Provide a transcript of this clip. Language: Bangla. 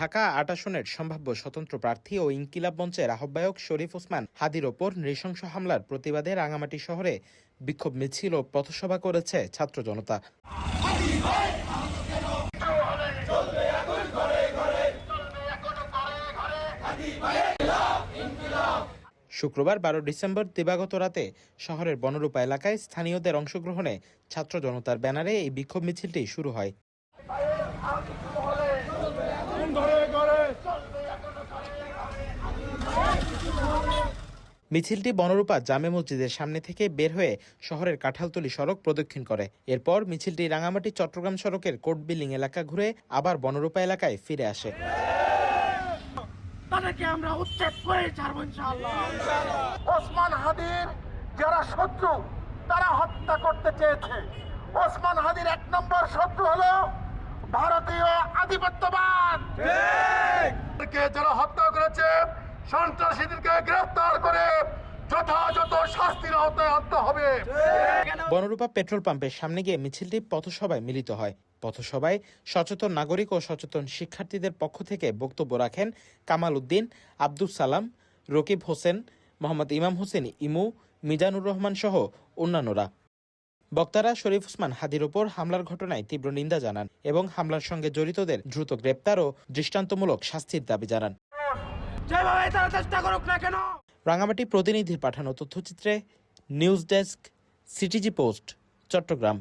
ঢাকা ৮ আসনের সম্ভাব্য স্বতন্ত্র প্রার্থী ও ইনকিলাব মঞ্চের আহ্বায়ক শরীফ ওসমান হাদির ওপর নৃশংস হামলার প্রতিবাদে রাঙামাটি শহরে বিক্ষোভ মিছিল ও পথসভা করেছে ছাত্র জনতা। শুক্রবার ১২ ডিসেম্বর দিবাগত রাতে শহরের বনরূপা এলাকায় স্থানীয়দের অংশগ্রহণে ছাত্র জনতার ব্যানারে এই বিক্ষোভ মিছিলটি শুরু হয়। মিছিলটি বনরূপা জামে মসজিদের সামনে থেকে বের হয়ে শহরের কাঁঠালতলী সড়ক প্রদক্ষিণ করে। এরপর মিছিলটি রাঙামাটি চট্টগ্রাম সড়কের কোর্ট বিল্ডিং এলাকা ঘুরে আবার বনরূপা এলাকায় ফিরে আসে। আমরা উচ্ছেদ করে ছাড়বো ইনশাআল্লাহ। ওসমান হাদির যারা শত্রু তারা হত্যা করতে চেয়েছে। ওসমান হাদির ১ নম্বর শত্রু হলো ভারতীয় আধিপত্যবাদ। যারা হত্যা করেছে সন্ত্রাসীদেরকে গ্রেফতার করে যথাযথ শাস্তির আওতায় আনতে হবে। বনরূপা পেট্রোল পাম্পের সামনে গিয়ে মিছিলটি পথসভায় মিলিত হয়। পথসভায় সচেতন নাগরিক ও সচেতন শিক্ষার্থীদের পক্ষ থেকে বক্তব্য রাখেন কামাল উদ্দিন, আব্দুস সালাম, রকিব হোসেন, মোহাম্মদ ইমাম হোসেন ইমু, মিজানুর রহমান সহ অন্যান্যরা। বক্তারা শরীফ ওসমান হাদির ওপর হামলার ঘটনায় তীব্র নিন্দা জানান এবং হামলার সঙ্গে জড়িতদের দ্রুত গ্রেপ্তার ও দৃষ্টান্তমূলক শাস্তির দাবি জানান। রাঙামাটি প্রতিনিধির পাঠানো তথ্যচিত্রে news desk, CTG post, Chittagong.